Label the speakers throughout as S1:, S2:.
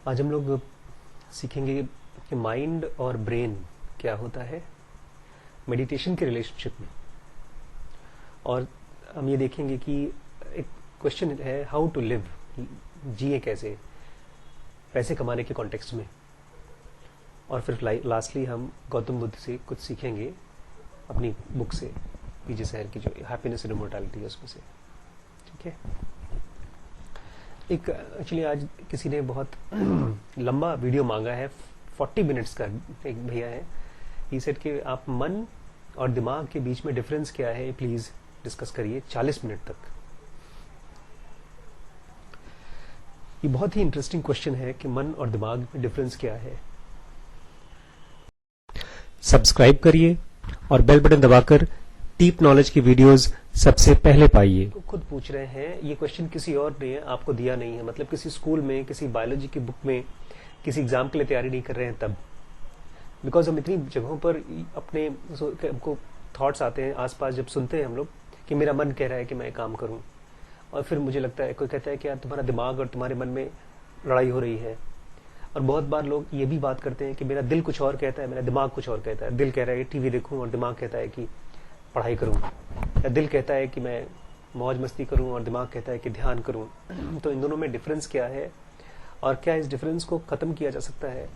S1: आज हम लोग सीखेंगे कि माइंड और ब्रेन क्या होता है मेडिटेशन के रिलेशनशिप में। और हम ये देखेंगे कि एक क्वेश्चन है हाउ टू लिव, जिए कैसे पैसे कमाने के कॉन्टेक्स्ट में। और फिर लास्टली हम गौतम बुद्ध से कुछ सीखेंगे अपनी बुक से, पीजे सहर की जो हैप्पीनेस एंड इमॉर्टैलिटी है उसमें से। ठीक है। एक एक्चुअली आज किसी ने बहुत लंबा वीडियो मांगा है, 40 मिनट्स का। एक भैया है, ही सेड कि आप मन और दिमाग के बीच में डिफरेंस क्या है प्लीज डिस्कस करिए 40 मिनट तक। ये बहुत ही इंटरेस्टिंग क्वेश्चन है कि मन और दिमाग में डिफरेंस क्या है। सब्सक्राइब करिए और बेल बटन दबाकर डीप नॉलेज की वीडियोस सबसे पहले पाइए। खुद पूछ रहे हैं, ये क्वेश्चन किसी और ने आपको दिया नहीं है, मतलब किसी स्कूल में, किसी बायोलॉजी की बुक में, किसी एग्जाम के लिए तैयारी नहीं कर रहे हैं तब। बिकॉज हम इतनी जगहों पर अपने हमको थॉट्स आते हैं आसपास, जब सुनते हैं हम लोग कि मेरा मन कह रहा है कि मैं काम करूं, और फिर मुझे लगता है, कोई कहता है कि यार तुम्हारा दिमाग और तुम्हारे मन में लड़ाई हो रही है। और बहुत बार लोग ये भी बात करते हैं कि मेरा दिल कुछ और कहता है, मेरा दिमाग कुछ और कहता है। दिल कह रहा है कि टीवी देखूं और दिमाग कहता है कि पढ़ाई करूं, या दिल कहता है कि मैं मौज मस्ती करूं और दिमाग कहता है कि ध्यान करूं। तो इन दोनों में डिफरेंस क्या है और क्या इस डिफरेंस को खत्म किया जा सकता है।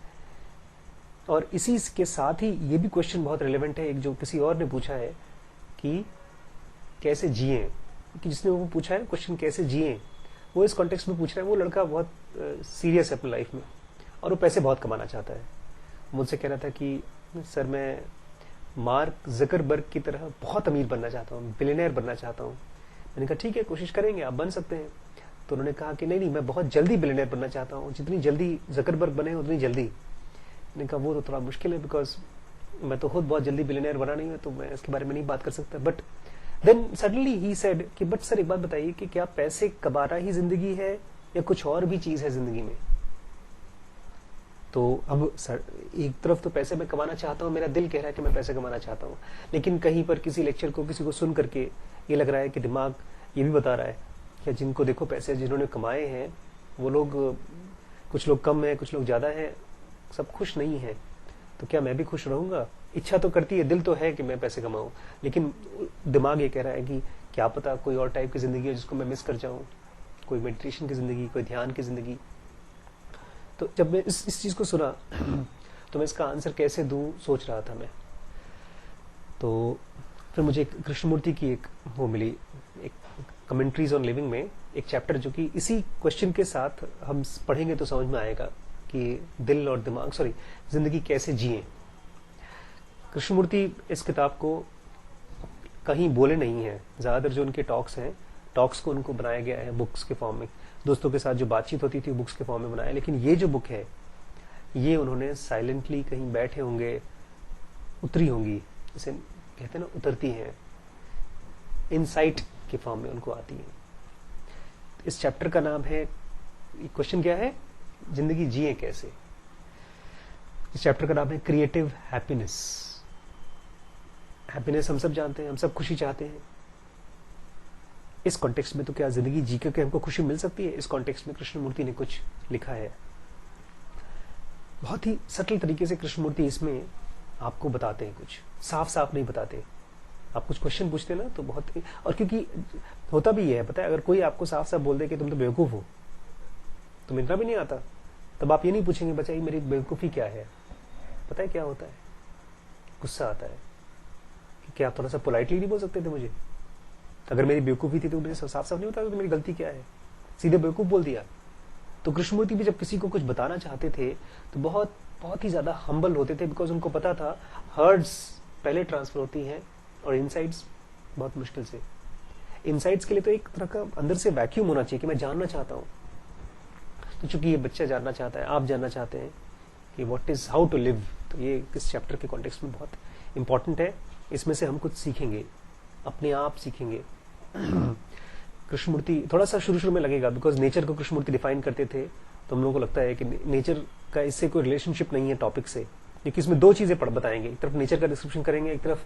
S1: और इसी के साथ ही ये भी क्वेश्चन बहुत रिलेवेंट है, एक जो किसी और ने पूछा है कि कैसे जिए, कि जिसने वो पूछा है क्वेश्चन कैसे जिए, वो इस कॉन्टेक्स्ट में पूछ रहा है। वो लड़का बहुत सीरियस है अपनी लाइफ में और वो पैसे बहुत कमाना चाहता है। मुझसे कह रहा था कि सर मैं मार्क जकरबर्ग की तरह बहुत अमीर बनना चाहता हूँ, बिलियनर बनना चाहता हूँ। मैंने कहा ठीक है, कोशिश करेंगे, आप बन सकते हैं। तो उन्होंने कहा कि नहीं, मैं बहुत जल्दी बिलियनर बनना चाहता हूँ, जितनी जल्दी जकरबर्ग बने उतनी जल्दी। मैंने कहा वो तो थोड़ा मुश्किल है, बिकॉज मैं तो खुद बहुत जल्दी बिलियनर बना नहीं हूँ, तो मैं इसके बारे में नहीं बात कर सकता। But then suddenly he said कि बट सर एक बात बताइए कि क्या पैसे कमाना ही जिंदगी है या कुछ और भी चीज है जिंदगी में। तो अब सर एक तरफ तो पैसे मैं कमाना चाहता हूँ, मेरा दिल कह रहा है कि मैं पैसे कमाना चाहता हूँ, लेकिन कहीं पर किसी लेक्चर को, किसी को सुन करके ये लग रहा है कि दिमाग ये भी बता रहा है कि जिनको देखो पैसे जिन्होंने कमाए हैं वो लोग, कुछ लोग कम है, कुछ लोग ज्यादा है, सब खुश नहीं है। तो क्या मैं भी खुश रहूंगा? इच्छा तो करती है, दिल तो है कि मैं पैसे कमाऊं, लेकिन दिमाग ये कह रहा है कि क्या पता कोई और टाइप की जिंदगी है जिसको मैं मिस कर जाऊं, कोई मेडिटेशन की जिंदगी, कोई ध्यान की जिंदगी। तो जब मैं इस चीज को सुना तो मैं इसका आंसर कैसे दूं सोच रहा था मैं। तो फिर मुझे कृष्णमूर्ति की एक वो मिली, एक कमेंट्रीज ऑन लिविंग में एक चैप्टर जो कि इसी क्वेश्चन के साथ हम पढ़ेंगे तो समझ में आएगा कि दिल और दिमाग, सॉरी, जिंदगी कैसे जिए। कृष्णमूर्ति इस किताब को कहीं बोले नहीं है, ज्यादातर जो उनके टॉक्स हैं, टॉक्स को उनको बनाया गया है बुक्स के फॉर्म में, दोस्तों के साथ जो बातचीत होती थी बुक्स के फॉर्म में बनाया। लेकिन ये जो बुक है ये उन्होंने साइलेंटली कहीं बैठे होंगे, उतरी होंगी, जैसे कहते हैं ना उतरती हैं, इनसाइट के फॉर्म में उनको आती है। इस चैप्टर का नाम है, क्वेश्चन क्या है, जिंदगी जिए कैसे। इस चैप्टर का नाम है क्रिएटिव हैप्पीनेस। हैप्पीनेस हम सब जानते हैं, हम सब खुशी चाहते हैं। इस कॉन्टेक्स्ट में तो क्या जिंदगी जी के हमको खुशी मिल सकती है? इस कॉन्टेक्स्ट में कृष्णमूर्ति ने कुछ लिखा है, बहुत ही सटल तरीके से कृष्णमूर्ति इसमें आपको बताते हैं, कुछ साफ साफ नहीं बताते। आप कुछ क्वेश्चन पूछते ना तो बहुत, और क्योंकि होता भी है, पता है, अगर कोई आपको साफ साफ बोल दे कि तुम तो बेवकूफ हो, तुम्हें इतना भी नहीं आता, तब आप ये नहीं पूछेंगे बच्चा ये मेरी बेवकूफी क्या है। पता है क्या होता है? गुस्सा आता है कि क्या आप थोड़ा सा पोलाइटली नहीं बोल सकते थे मुझे? अगर मेरी बेवकूफी थी तो मुझे साफ साफ नहीं बता, तो मेरी गलती क्या है, सीधे बेवकूफ बोल दिया। तो कृष्णमूर्ति भी जब किसी को कुछ बताना चाहते थे तो बहुत बहुत ही ज्यादा हम्बल होते थे, बिकॉज उनको पता था हर्ड्स पहले ट्रांसफर होती हैं और इनसाइट्स बहुत मुश्किल से। इनसाइट्स के लिए तो एक तरह का अंदर से वैक्यूम होना चाहिए कि मैं जानना चाहता हूं। तो चूंकि ये बच्चा जानना चाहता है, आप जानना चाहते हैं कि what is how to live, तो ये इस चैप्टर के कॉन्टेक्स्ट में बहुत इंपॉर्टेंट है। इसमें से हम कुछ सीखेंगे, अपने आप सीखेंगे। कृष्णमूर्ति थोड़ा सा शुरू में लगेगा, बिकॉज नेचर को कृष्णमूर्ति डिफाइन करते थे, तो हम लोगों को लगता है कि नेचर का इससे कोई रिलेशनशिप नहीं है टॉपिक से, क्योंकि इसमें दो चीजें बताएंगे, एक तरफ नेचर का डिस्क्रिप्शन करेंगे, एक तरफ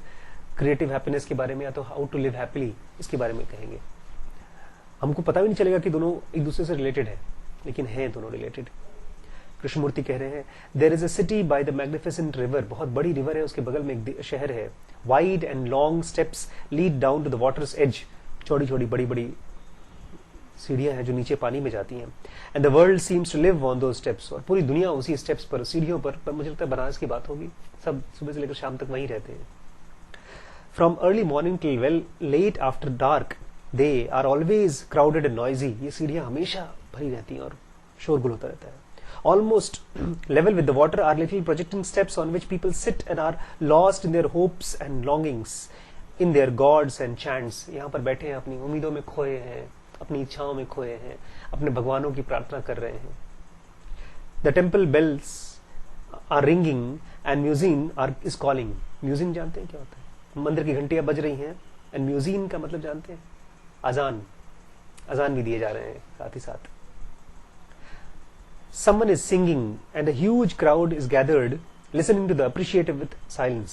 S1: क्रिएटिव हैप्पीनेस के बारे में, या तो हाउ टू लिव हैप्पीली इसके बारे में कहेंगे। हमको पता भी नहीं चलेगा कि दोनों एक दूसरे से रिलेटेड है, लेकिन है दोनों रिलेटेड। कृष्णमूर्ति कह रहे हैं, there is a city by the magnificent river, बहुत बड़ी रिवर है, उसके बगल में एक शहर है. Wide and long steps lead down to the water's edge, चौड़ी चौड़ी बड़ी बड़ी सीढ़ियां हैं जो नीचे पानी में जाती हैं. And the world seems to live on those steps, और पूरी दुनिया उसी स्टेप्स पर, सीढ़ियों पर मुझे लगता है बनारस की बात होगी, सब सुबह से लेकर शाम तक वहीं रहते हैं. From early morning till well late after dark they are always crowded and noisy, ये सीढ़ियां हमेशा भरी रहती हैं और शोरगुल होता रहता है. Almost level with the water are little projecting steps on which people sit and are lost in their hopes and longings, in their gods and chants. यहाँ पर बैठे हैं, अपनी उम्मीदों में खोए हैं, अपनी इच्छाओं में खोए हैं, अपने भगवानों की प्रार्थना कर रहे हैं. The temple bells are ringing and muezzin is calling. Muezzin जानते हैं क्या होता है? मंदिर की घंटियां बज रही हैं. And muezzin का मतलब जानते हैं? अजान भी दिए जा रहे हैं साथ ही साथ. Someone is singing and a huge crowd is gathered listening to the appreciative with silence.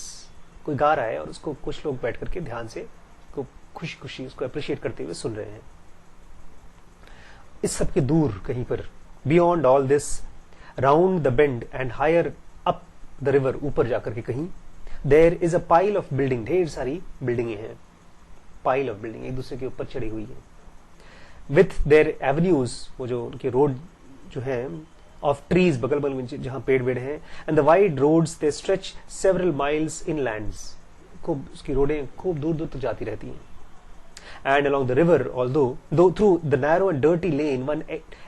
S1: कोई गा रहा है और उसको कुछ लोग बैठ करके ध्यान से खुशी खुशी उसको अप्रिशिएट करते हुए सुन रहे हैं. इस सब के दूर कहीं पर, beyond all this, round the bend and higher up the river, ऊपर जाकर के कहीं, there is a pile of building, ढेर सारी बिल्डिंगें हैं. पाइल ऑफ बिल्डिंग एक दूसरे के ऊपर चढ़ी हुई है. विथ देयर एवेन्यूज, वो जो उनके रोड जो है, ऑफ ट्रीज, बगल बगल में जहां पेड़ वेड़ हैं. And the wide roads they stretch several miles inlands, खूब उसकी रोडें खूब दूर दूर तक जाती रहती हैं. And along the river, although through the narrow and dirty lane one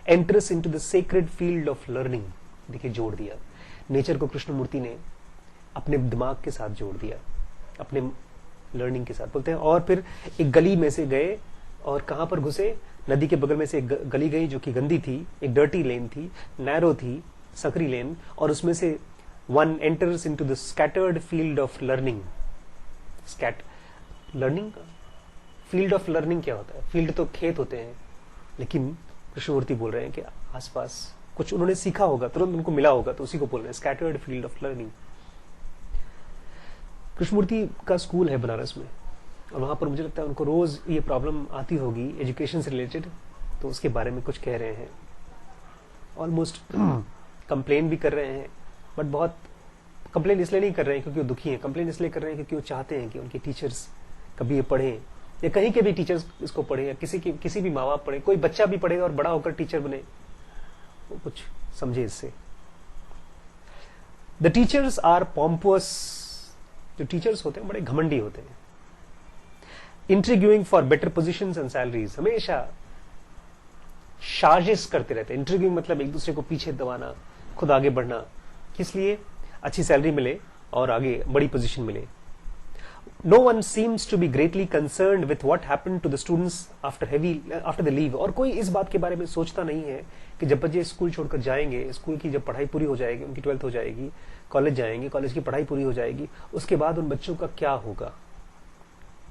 S1: enters into the sacred field of learning. देखिए जोड़ दिया नेचर को कृष्णमूर्ति ने अपने दिमाग के साथ जोड़ दिया, अपने लर्निंग के साथ. बोलते हैं और फिर एक गली में से गए और कहां पर घुसे, नदी के बगल में से एक गली गई जो कि गंदी थी, एक डर्टी लेन थी, नैरो थी, सकरी लेन, और उसमें से one enters into the scattered field of learning. Learning, field of learning क्या होता है? फील्ड तो खेत होते हैं, लेकिन कृष्णमूर्ति बोल रहे हैं कि आसपास कुछ उन्होंने सीखा होगा, तुरंत उनको मिला होगा, तो उसी को बोल रहे हैं scattered field of learning. Krishnamurti का स्कूल है बनारस में, और वहां पर मुझे लगता है उनको रोज ये प्रॉब्लम आती होगी एजुकेशन से रिलेटेड, तो उसके बारे में कुछ कह रहे हैं. ऑलमोस्ट कंप्लेन भी कर रहे हैं, बट बहुत कंप्लेन इसलिए नहीं कर रहे हैं क्योंकि वो दुखी हैं, कंप्लेन इसलिए कर रहे हैं क्योंकि वो चाहते हैं कि उनके टीचर्स कभी ये पढ़ें, या कहीं के भी टीचर्स इसको पढ़े, या किसी भी माँ बाप पढ़े, कोई बच्चा भी पढ़े और बड़ा होकर टीचर बने, वो कुछ समझे इससे. द टीचर्स आर पॉम्पस, जो टीचर्स होते हैं बड़े घमंडी होते हैं. Interviewing for better positions and salaries, हमेशा साजिश करते रहते हैं. इंटरव्यूइंग मतलब एक दूसरे को पीछे दबाना, खुद आगे बढ़ना, किस लिए? अच्छी सैलरी मिले और आगे बड़ी पोजीशन मिले. No one seems to be greatly concerned with what happened to the students after they leave. और कोई इस बात के बारे में सोचता नहीं है कि जब बच्चे स्कूल छोड़कर जाएंगे, स्कूल की जब पढ़ाई पूरी हो जाएगी, उनकी 12th हो जाएगी, कॉलेज जाएंगे, कॉलेज की पढ़ाई पूरी हो जाएगी, उसके बाद उन बच्चों का क्या होगा?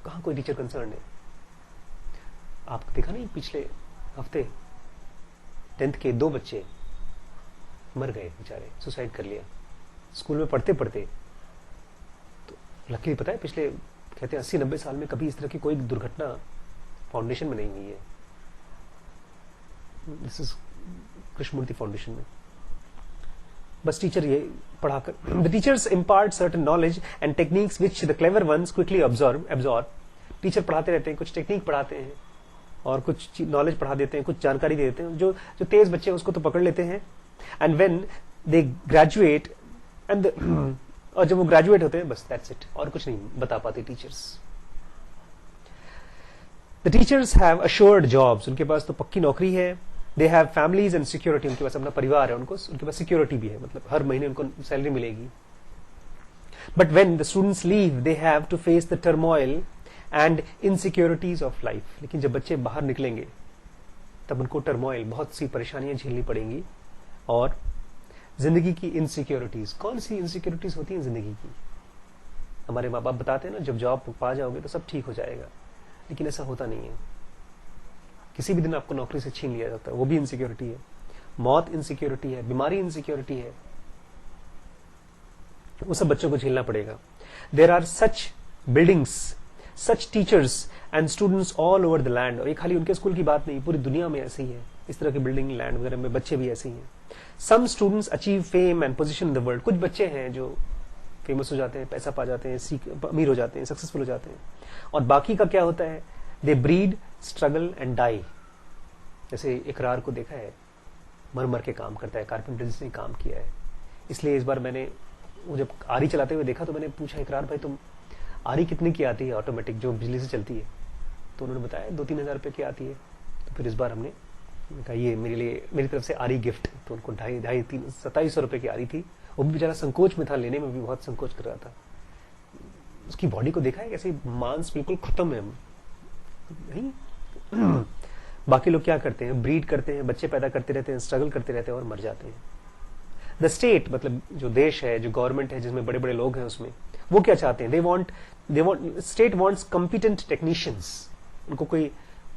S1: कहां कोई टीचर कंसर्न है? आपको देखा नहीं पिछले हफ्ते 10th के 2 बच्चे मर गए बेचारे, सुसाइड कर लिया स्कूल में पढ़ते पढ़ते. लकीली पता है पिछले कहते हैं 80-90 साल में कभी इस तरह की कोई दुर्घटना फाउंडेशन में नहीं हुई है. दिस इज कृष्णमूर्ति फाउंडेशन में. बस टीचर ये पढ़ाकर, the teachers impart certain knowledge and techniques which the clever ones quickly absorb. Teacher पढ़ाते रहते हैं, कुछ टेक्निक पढ़ाते हैं और कुछ नॉलेज पढ़ा देते हैं, कुछ जानकारी दे देते हैं. जो तेज बच्चे हैं उसको तो पकड़ लेते हैं. एंड व्हेन दे ग्रेजुएट और जब वो ग्रेजुएट होते हैं बस दैट्स इट, और कुछ नहीं बता पाते teachers. The teachers have assured jobs, उनके पास तो पक्की नौकरी है. They have families and security, उनके पास अपना परिवार है, उनके पास सिक्योरिटी भी है, मतलब हर महीने उनको सैलरी मिलेगी. But when the students leave they have to face the turmoil and insecurities of life. लेकिन जब बच्चे बाहर निकलेंगे तब उनको टर्मोइल, बहुत सी परेशानियां झेलनी पड़ेंगी. और जिंदगी की इनसिक्योरिटीज, कौन सी इनसिक्योरिटीज होती हैं जिंदगी की? हमारे माँ बाप बताते हैं ना, जब जॉब पा जाओगे तो सब ठीक हो जाएगा, लेकिन ऐसा होता नहीं है. किसी भी दिन आपको नौकरी से छीन लिया जाता है, वो भी इनसिक्योरिटी है. मौत इनसिक्योरिटी है, बीमारी इनसिक्योरिटी है, वो सब बच्चों को झेलना पड़ेगा. There are such buildings, such teachers and students all over the land. और ये खाली उनके स्कूल की बात नहीं, पूरी दुनिया में ऐसे ही है. इस तरह की बिल्डिंग, लैंड वगैरह में बच्चे भी ऐसे ही हैं. Some students achieve fame and position in the world. कुछ बच्चे हैं जो फेमस हो जाते हैं, पैसा पा जाते हैं, अमीर हो जाते हैं, सक्सेसफुल हो जाते हैं, और बाकी का क्या होता है, दे ब्रीड, स्ट्रगल एंड डाई। जैसे इकरार को देखा है, मर मर के काम करता है, कारपेंटर जिसने काम किया है। इसलिए इस बार मैंने वो जब आरी चलाते हुए देखा तो मैंने पूछा, इकरार भाई तुम आरी कितने की आती है ऑटोमेटिक जो बिजली से चलती है? तो उन्होंने बताया 2-3 हज़ार रुपये की आती है। तो फिर इस बार हमने कहा ये मेरे लिए, मेरी तरफ से आरी गिफ्ट। तो उनको 2700 रुपये की आरी थी। वो भी बेचारा संकोच में था, लेने में भी बहुत संकोच कर रहा था। उसकी बॉडी को देखा है कैसे मांस बिल्कुल खत्म है नहीं। बाकी लोग क्या करते हैं, ब्रीड करते हैं, बच्चे पैदा करते रहते हैं, स्ट्रगल करते रहते हैं और मर जाते हैं। द स्टेट मतलब जो देश है, जो गवर्नमेंट है, जिसमें बड़े बड़े लोग हैं, उसमें वो क्या चाहते हैं, they want state wants competent technicians. उनको कोई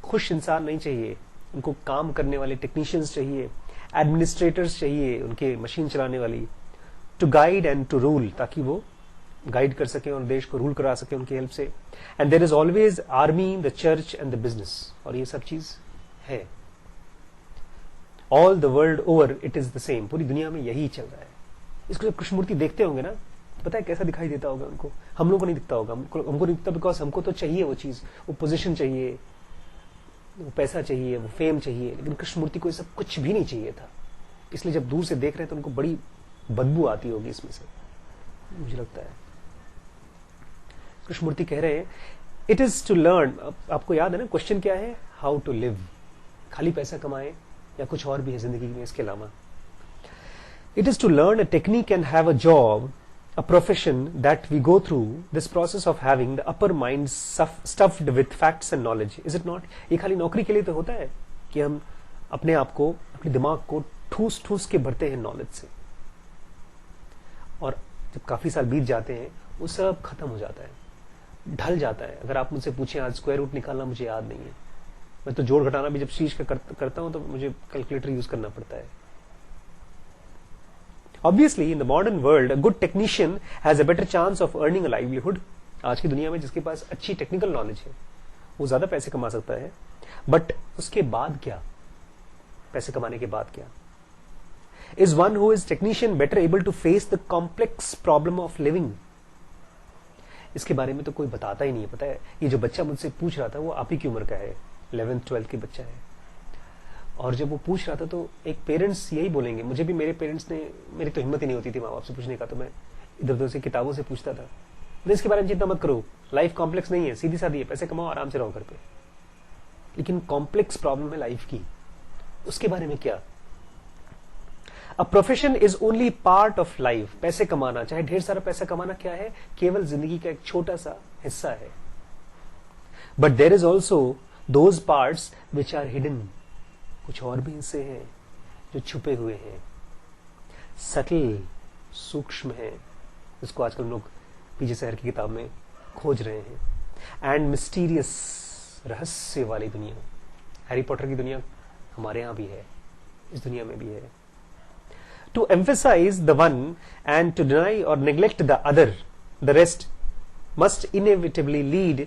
S1: खुश इंसान नहीं चाहिए, उनको काम करने वाले टेक्नीशियंस चाहिए, एडमिनिस्ट्रेटर्स चाहिए, उनके मशीन चलाने वाली, to guide and to rule, ताकि वो गाइड कर सके और देश को रूल करा सके उनकी हेल्प से। And there is always army, the church and the business, और ये सब चीज है all the world over, it is the same. पूरी दुनिया में यही चल रहा है। इसको जब कृष्णमूर्ति देखते होंगे ना, पता है कैसा दिखाई देता होगा उनको? हम लोगों को नहीं दिखता होगा, हमको नहीं दिखता, बिकॉज हमको तो चाहिए वो चीज, वो पोजीशन चाहिए, वो पैसा चाहिए, वो फेम चाहिए। लेकिन कृष्णमूर्ति को ये सब कुछ भी नहीं चाहिए था। इसलिए जब दूर से देख रहे हैं तो उनको बड़ी बदबू आती होगी इसमें से, मुझे लगता है। कृष्णमूर्ति कह रहे हैं इट इज टू लर्न। आपको याद है ना क्वेश्चन क्या है, हाउ टू लिव। खाली पैसा कमाए या कुछ और भी है जिंदगी में इसके अलावा? It is to learn a technique and have a job, a profession that we go through this process of having the upper mind stuffed with facts and knowledge, is it not? ये खाली नौकरी के लिए तो होता है कि हम अपने आप को, अपने दिमाग को ठूस ठूस के भरते हैं नॉलेज से, और जब काफी साल बीत जाते हैं वो सब खत्म हो जाता है, ढल जाता है। अगर आप मुझसे पूछें आज स्क्वायर रूट निकालना मुझे याद नहीं है, मैं तो जोड़ घटाना भी जब शीश का करता हूं तो मुझे कैलकुलेटर यूज करना पड़ता है। Obviously, in the modern world, a good technician has a better chance of earning a livelihood. आज की दुनिया में जिसके पास अच्छी टेक्निकल नॉलेज है वो ज्यादा पैसे कमा सकता है, बट उसके बाद क्या? पैसे कमाने के बाद क्या? Is one who is technician better able to face the complex problem of living? इसके बारे में तो कोई बताता ही नहीं है। पता है, ये जो बच्चा मुझसे पूछ रहा था वो आप ही की उम्र का है, 11th 12th के बच्चा है। और जब वो पूछ रहा था तो एक पेरेंट्स यही बोलेंगे, मुझे भी मेरे पेरेंट्स ने, मेरी तो हिम्मत ही नहीं होती थी माँ बाप से पूछने का, तो मैं इधर उधर से किताबों से पूछता था। तो इसके बारे में चिंता मत करो, लाइफ कॉम्प्लेक्स नहीं है, सीधी सादी है, पैसे कमाओ, आराम से रहो घर पे। लेकिन कॉम्प्लेक्स प्रॉब्लम है लाइफ की, उसके बारे में क्या? A profession is only part of life. पैसे कमाना, चाहे ढेर सारा पैसा कमाना, क्या है? केवल जिंदगी का एक छोटा सा हिस्सा है। But there is also those parts which are hidden. कुछ और भी हिस्से हैं जो छुपे हुए हैं, सटल, सूक्ष्म है, जिसको आजकल लोग पीछे शहर की किताब में खोज रहे हैं। एंड मिस्टीरियस, रहस्य वाली दुनिया, हैरी पॉटर की दुनिया हमारे यहां भी है, इस दुनिया में भी है। To emphasise the one and to deny और neglect the other, the rest must inevitably lead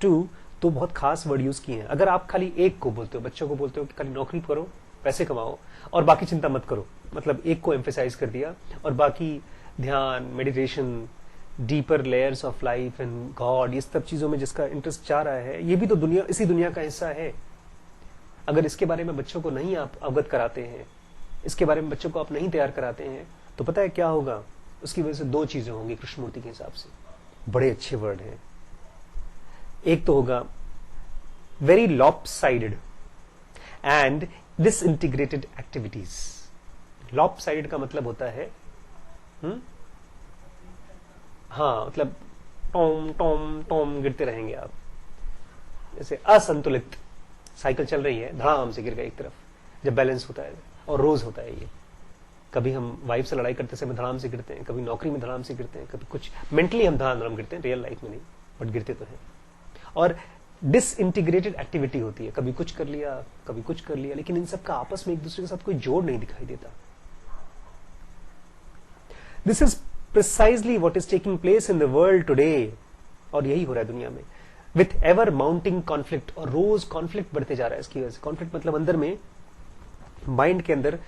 S1: to. तो बहुत खास वर्ड यूज किए हैं। अगर आप खाली एक को बोलते हो, बच्चों को बोलते हो कि खाली नौकरी करो, पैसे कमाओ और बाकी चिंता मत करो, मतलब एक को एम्फेसाइज कर दिया, और बाकी ध्यान, meditation, deeper layers of life and God, ये सब चीजों में जिसका इंटरेस्ट चाह रहा है, ये भी तो दुनिया, इसी दुनिया का हिस्सा है। अगर इसके बारे में बच्चों को नहीं आप अवगत कराते हैं, इसके बारे में बच्चों को आप नहीं तैयार कराते हैं, तो पता है क्या होगा? उसकी वजह से दो चीजें होंगी कृष्णमूर्ति के हिसाब से। बड़े अच्छे वर्ड हैं। एक तो होगा very lopsided and disintegrated activities. Lopsided का मतलब होता है हाँ, मतलब टॉम टॉम टॉम गिरते रहेंगे आप। जैसे असंतुलित, साइकिल चल रही है, धड़ाम से गिर गए एक तरफ, जब बैलेंस होता है, और रोज होता है ये। कभी हम वाइफ से लड़ाई करते समय धड़ाम से गिरते हैं, कभी नौकरी में धड़ाम से गिरते हैं, कभी कुछ मेंटली हम धड़ाम गिरते हैं, रियल लाइफ में नहीं, बट गिरते तो हैं। और डिसइंटीग्रेटेड एक्टिविटी होती है, कभी कुछ कर लिया, कभी कुछ कर लिया, लेकिन इन सब का आपस में एक दूसरे के साथ कोई जोड़ नहीं दिखाई देता। This is precisely what is taking place in the world today, और यही हो रहा है दुनिया में, विथ एवर माउंटिंग कॉन्फ्लिक्ट। और रोज कॉन्फ्लिक्ट बढ़ते जा रहा है। इसकी वजह से कॉन्फ्लिक्ट मतलब अंदर में, माइंड के अंदर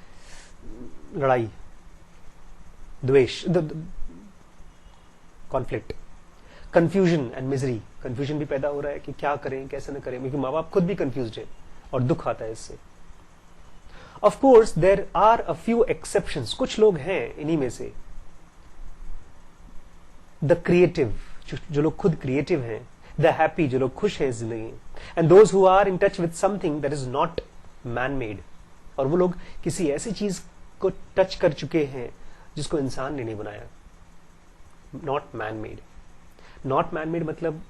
S1: लड़ाई, द्वेष, conflict, confusion and misery. Confusion भी पैदा हो रहा है कि क्या करें कैसे न करें, क्योंकि माँ बाप खुद भी कंफ्यूज्ड है और दुख आता है इससे। Of course there are a few exceptions, कुछ लोग हैं इन्हीं में से, द क्रिएटिव, जो लोग खुद क्रिएटिव हैं, द हैप्पी, जो लोग खुश हैं जिंदगी, and those who are in touch with something that is not man made, और वो लोग किसी ऐसी चीज को टच कर चुके हैं जिसको इंसान ने नहीं बनाया। Not man made, not man made मतलब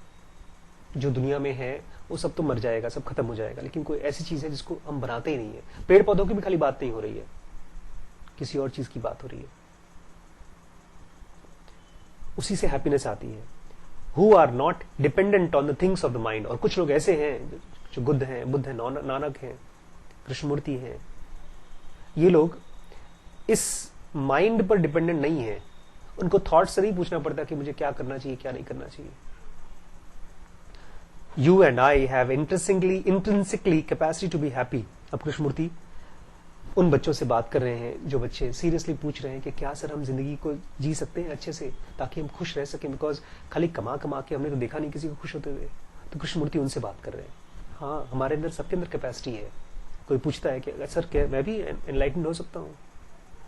S1: जो दुनिया में है वो सब तो मर जाएगा, सब खत्म हो जाएगा, लेकिन कोई ऐसी चीज है जिसको हम बनाते ही नहीं है। पेड़ पौधों की भी खाली बात नहीं हो रही है, किसी और चीज की बात हो रही है, उसी से हैप्पीनेस आती है। Who are not dependent on the things of the mind, और कुछ लोग ऐसे हैं जो बुद्ध हैं, नानक हैं, कृष्णमूर्ति हैं, ये लोग इस माइंड पर डिपेंडेंट नहीं है, उनको थॉट से नहीं पूछना पड़ता कि मुझे क्या करना चाहिए क्या नहीं करना चाहिए। You and I have intrinsically capacity to be happy. अब कृष्णमूर्ति उन बच्चों से बात कर रहे हैं जो बच्चे सीरियसली पूछ रहे हैं कि क्या सर हम जिंदगी को जी सकते हैं अच्छे से ताकि हम खुश रह सकें, बिकॉज खाली कमा कमा के हमने तो देखा नहीं किसी को खुश होते हुए। तो कृष्णमूर्ति उनसे बात कर रहे हैं, हाँ हमारे अंदर, सबके अंदर कैपेसिटी है। कोई पूछता है कि सर क्या मैं भी एनलाइटेंड हो सकता हूँ,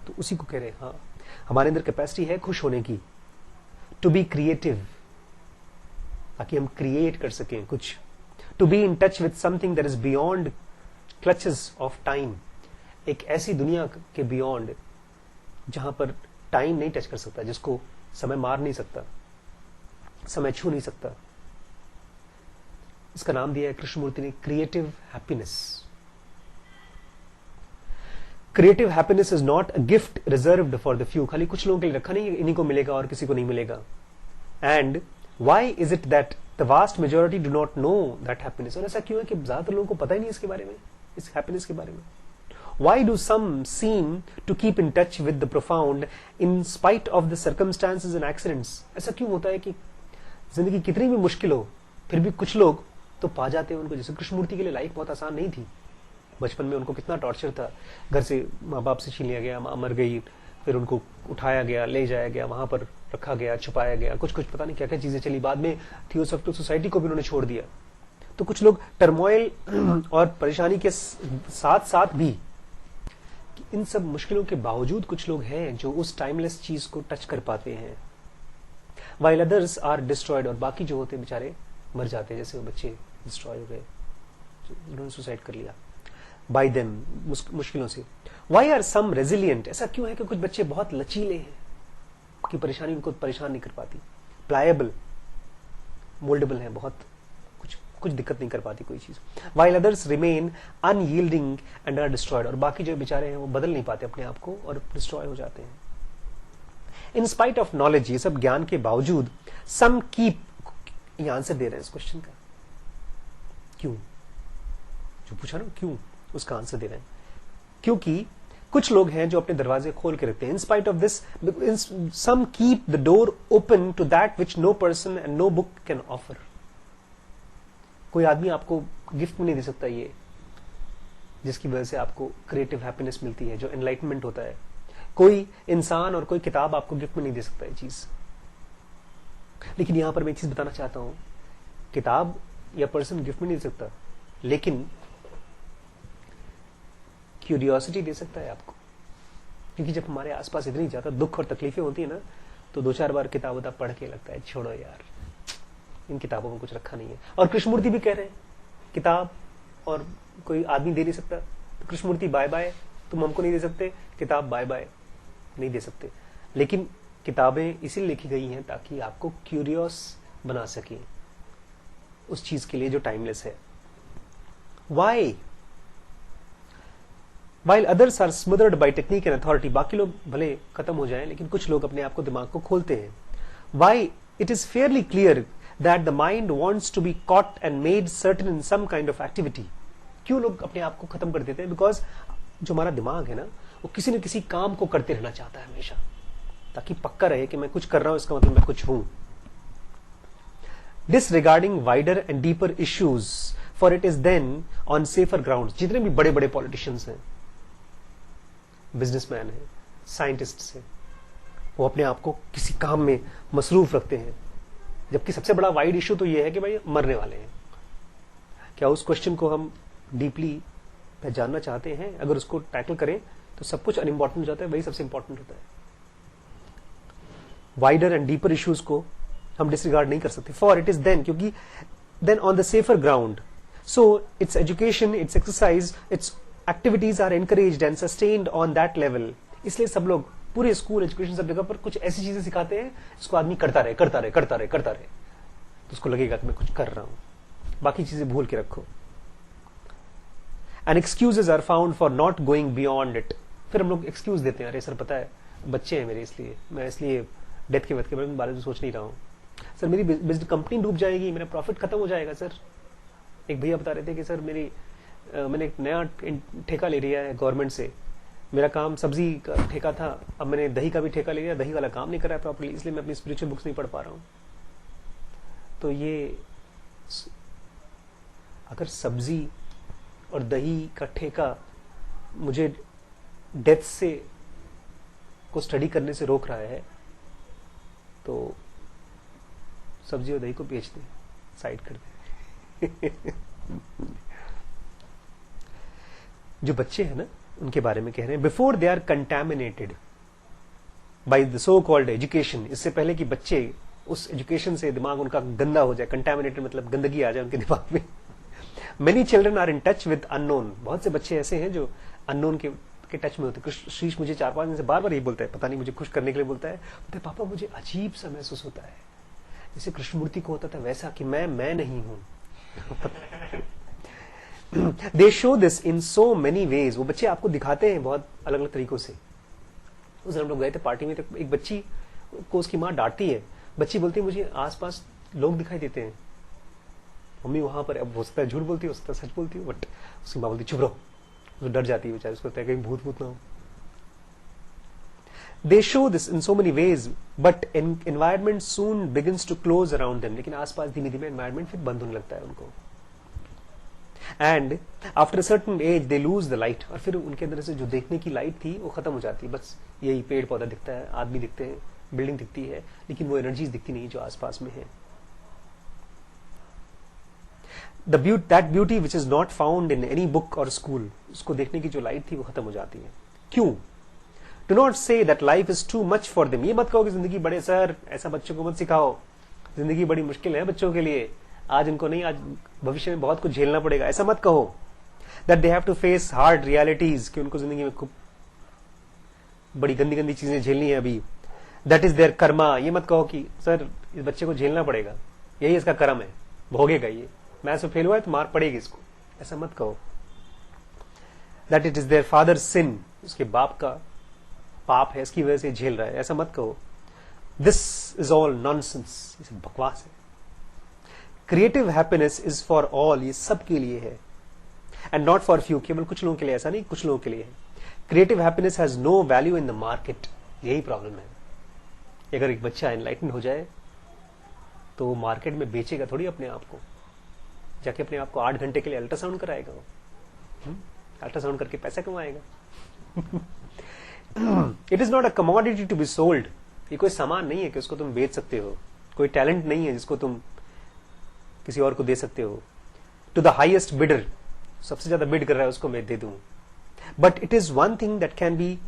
S1: तो उसी को कह रहे हैं, हाँ हमारे अंदर कैपेसिटी है खुश होने की, टू बी क्रिएटिव, ताकि हम क्रिएट कर सकें कुछ, to be in touch with something that is beyond clutches of time, एक ऐसी दुनिया के बियॉन्ड जहां पर टाइम नहीं टच कर सकता, जिसको समय मार नहीं सकता, समय छू नहीं सकता। इसका नाम दिया है कृष्णमूर्ति ने creative happiness. Creative happiness is not a gift reserved for the few, खाली कुछ लोगों के लिए रखा नहीं, इन्हीं को मिलेगा और किसी को नहीं मिलेगा। And why is it that the vast majority do not know that happiness, और ऐसा क्यों है कि ज्यादातर लोगों को पता ही नहीं इसके बारे में, इस हैप्पीनेस के बारे में। Why do some seem to keep in touch with the profound in spite of the circumstances and accidents? ऐसा क्यों होता है कि जिंदगी कितनी भी मुश्किल हो फिर भी कुछ लोग तो पा जाते हैं उनको। जैसे कृष्णमूर्ति के लिए लाइफ बहुत आसान नहीं थी, बचपन में उनको कितना टॉर्चर था, घर से माँ बाप से छीन लिया गया, माँ मर गई, फिर उनको उठाया गया, ले जाया गया, वहां पर रखा गया, छुपाया गया, कुछ कुछ पता नहीं क्या क्या चीजें चली। बाद में थियोसॉफिकल सोसाइटी को भी उन्होंने छोड़ दिया। तो कुछ लोग टर्मोइल और परेशानी के साथ साथ भी, इन सब मुश्किलों के बावजूद कुछ लोग हैं जो उस टाइमलेस चीज को टच कर पाते हैं। वाइल अदर्स आर डिस्ट्रॉयड, और बाकी जो होते बेचारे मर जाते हैं, जैसे वो बच्चे डिस्ट्रॉय हो गए, उन्होंने सुसाइड कर लिया बाय देम, मुश्किलों से। वाई आर सम रेजिलियंट, ऐसा क्यों है कि कुछ बच्चे बहुत लचीले हैं कि परेशानी उनको परेशान नहीं कर पाती, प्लायबल, मोल्डेबल है, बहुत कुछ दिक्कत नहीं कर पाती कोई चीज। While others remain unyielding and are destroyed, और बाकी जो बेचारे हैं वो बदल नहीं पाते अपने आप को और डिस्ट्रॉय हो जाते हैं। इन स्पाइट ऑफ नॉलेज, ये सब ज्ञान के बावजूद, सम कीप, ये आंसर दे रहे हैं इस क्वेश्चन का, क्यों, जो पूछा ना क्यों, उसका आंसर दे रहे हैं। क्योंकि कुछ लोग हैं जो अपने दरवाजे खोल के रखते हैं। In spite of this, some keep the door open to that which no person and no book can offer. कोई आदमी आपको गिफ्ट में नहीं दे सकता ये, जिसकी वजह से आपको क्रिएटिव हैप्पीनेस मिलती है, जो एनलाइटमेंट होता है। कोई इंसान और कोई किताब आपको गिफ्ट में नहीं दे सकता ये चीज। लेकिन यहां पर मैं एक चीज बताना चाहता हूं, किताब या पर्सन गिफ्ट में नहीं दे सकता, लेकिन क्यूरियोसिटी दे सकता है आपको। क्योंकि जब हमारे आसपास इतनी ज्यादा दुख और तकलीफें होती है ना, तो 2-4 बार किताब पढ़ के लगता है छोड़ो यार, इन किताबों में कुछ रखा नहीं है। और कृष्णमूर्ति भी कह रहे हैं किताब और कोई आदमी दे नहीं सकता, तो कृष्णमूर्ति बाय बाय, तुम हमको नहीं दे सकते, किताब बाय बाय, नहीं दे सकते। लेकिन किताबें इसीलिए लिखी गई हैं ताकि आपको क्यूरियस बना सके उस चीज के लिए जो टाइमलेस है। Why while others are smothered by technique and authority, बाकी लोग भले खत्म हो जाएं लेकिन कुछ लोग अपने आप को, दिमाग को खोलते हैं। Why it is fairly clear that the mind wants to be caught and made certain in some kind of activity. क्यों लोग अपने आप को खत्म कर देते हैं? बिकॉज जो हमारा दिमाग है ना, वो किसी न किसी काम को करते रहना चाहता है हमेशा, ताकि पक्का रहे कि मैं कुछ कर रहा हूं, इसका मतलब मैं कुछ हूं। Disregarding wider and deeper issues, for it is then on safer grounds. जितने भी बड़े बड़े पॉलिटिशियंस हैं, बिजनेसमैन हैं, साइंटिस्ट से, वो अपने आप को किसी काम में मसरूफ रखते हैं, जबकि सबसे बड़ा वाइड इशू तो ये है कि भाई मरने वाले हैं। क्या उस क्वेश्चन को हम डीपली पहचानना चाहते हैं? अगर उसको टैकल करें तो सब कुछ अनइम्पॉर्टेंट हो जाता है, वही सबसे इंपॉर्टेंट होता है। वाइडर एंड डीपर इश्यूज को हम डिसरिगार्ड नहीं कर सकते, फॉर इट इज देन, क्योंकि then on the safer ground, so it's education, it's exercise, it's activities are encouraged and sustained on that level. इसलिए सब लोग पूरे स्कूल, एजुकेशन, सब जगह पर कुछ ऐसी चीजें सिखाते हैं जिसको आदमी करता रहे करता रहे करता रहे करता रहे, तो उसको लगेगा कि मैं कुछ कर रहा हूं, बाकी चीजें भूल के रखो। And excuses are found for not going beyond it. फिर हम लोग एक्सक्यूज देते हैं, अरे सर पता है बच्चे हैं मेरे, इसलिए मैं इसलिए डेथ के वक्त के बारे में सोच नहीं रहा हूं। सर मेरी बिजनेस कंपनी डूब जाएगी, मेरा प्रॉफिट खत्म हो जाएगा। सर एक भैया बता रहे थे कि सर मैंने एक नया ठेका ले लिया है गवर्नमेंट से, मेरा काम सब्जी का ठेका था, अब मैंने दही का भी ठेका ले लिया, दही वाला काम नहीं कर रहा है प्रॉपर्ली, इसलिए मैं अपनी स्पिरिचुअल बुक्स नहीं पढ़ पा रहा हूं। तो ये अगर सब्जी और दही का ठेका मुझे डेथ से को स्टडी करने से रोक रहा है, तो सब्जी और दही को बेच दें, साइड कर दें। जो बच्चे हैं ना, उनके बारे में कह रहे हैं, before they are contaminated by the so called education, इससे पहले कि बच्चे उस एजुकेशन से दिमाग उनका गंदा हो जाए, कंटैमिनेटेड मतलब गंदगी आ जाए उनके दिमाग में। Many children are in touch with unknown, बहुत से बच्चे ऐसे हैं जो अननोन के टच में होते हैं। शीश मुझे 4-5 दिन से बार बार यही बोलता है, पता नहीं मुझे खुश करने के लिए बोलता है, बोलते पापा मुझे अजीब सा महसूस होता है, जैसे कृष्णमूर्ति को होता था वैसा, कि मैं नहीं हूं। दे show this in so many veg, वो बच्चे आपको दिखाते हैं बहुत अलग अलग तरीकों से। उस दिन हम लोग गए थे पार्टी में, तो एक बच्ची को उसकी माँ डांटती है, बच्ची बोलती है मुझे आसपास लोग दिखाई देते हैं मम्मी वहां पर। अब हो सकता है झूठ बोलती है, हो सकता है सच बोलती है, बट उसकी माँ बोलती चुप रहो, तो डर जाती है बेचारी, उसको लगता है कहीं भूत भूत ना हो। They show this in so many ways but environment soon begins to close around them, लेकिन आसपास धीमे धीमे एनवायरमेंट फिर बंद होने लगता है उनको। And after certain age they lose the light, और फिर उनके अंदर से जो देखने की लाइट थी वो खत्म हो जाती है, बस यही पेड़ पौधा दिखता है, आदमी दिखते हैं, बिल्डिंग दिखती है, लेकिन वो एनर्जीज दिखती नहीं जो आसपास में है। That beauty which is not found in any book or school, उसको देखने की जो लाइट थी वो खत्म हो जाती है। क्यों? Do not say that life is too much for them, ये मत कहो कि जिंदगी बड़े, सर ऐसा बच्चों को मत सिखाओ, जिंदगी बड़ी मुश्किल है बच्चों के लिए, आज उनको नहीं, आज भविष्य में बहुत कुछ झेलना पड़ेगा, ऐसा मत कहो। That they have to face hard realities, कि उनको जिंदगी में खूब बड़ी गंदी गंदी चीजें झेलनी है अभी। That is their karma, ये मत कहो कि सर इस बच्चे को झेलना पड़ेगा, यही इसका कर्म है, भोगेगा ये, मैथ्स में फेल हुआ है तो मार पड़ेगी इसको, ऐसा मत कहो। That it is their father sin, उसके बाप का पाप है, इसकी वजह से झेल रहा है, ऐसा मत कहो। दिस इज ऑल नॉनसेंस, ये सब बकवास है। Creative happiness is for all, ये सबके लिए है, एंड नॉट फॉर फ्यू, केवल कुछ लोगों के लिए, ऐसा नहीं कुछ लोगों के लिए है। Creative happiness has no value in the market, यही प्रॉब्लम है। अगर एक बच्चा एनलाइटन हो जाए तो वो मार्केट में बेचेगा थोड़ी अपने आप को, जाके अपने आप को 8 घंटे के लिए अल्ट्रासाउंड कराएगा, वो अल्ट्रासाउंड करके पैसा कमाएगा। It is not a commodity to be sold, ये कोई सामान नहीं है कि उसको तुम बेच सकते हो, कोई टैलेंट नहीं है जिसको तुम किसी और को दे सकते हो। टू द हाइएस्ट बिडर, सबसे ज्यादा बिड कर रहा है उसको मैं दे दूं। But it is one thing that can be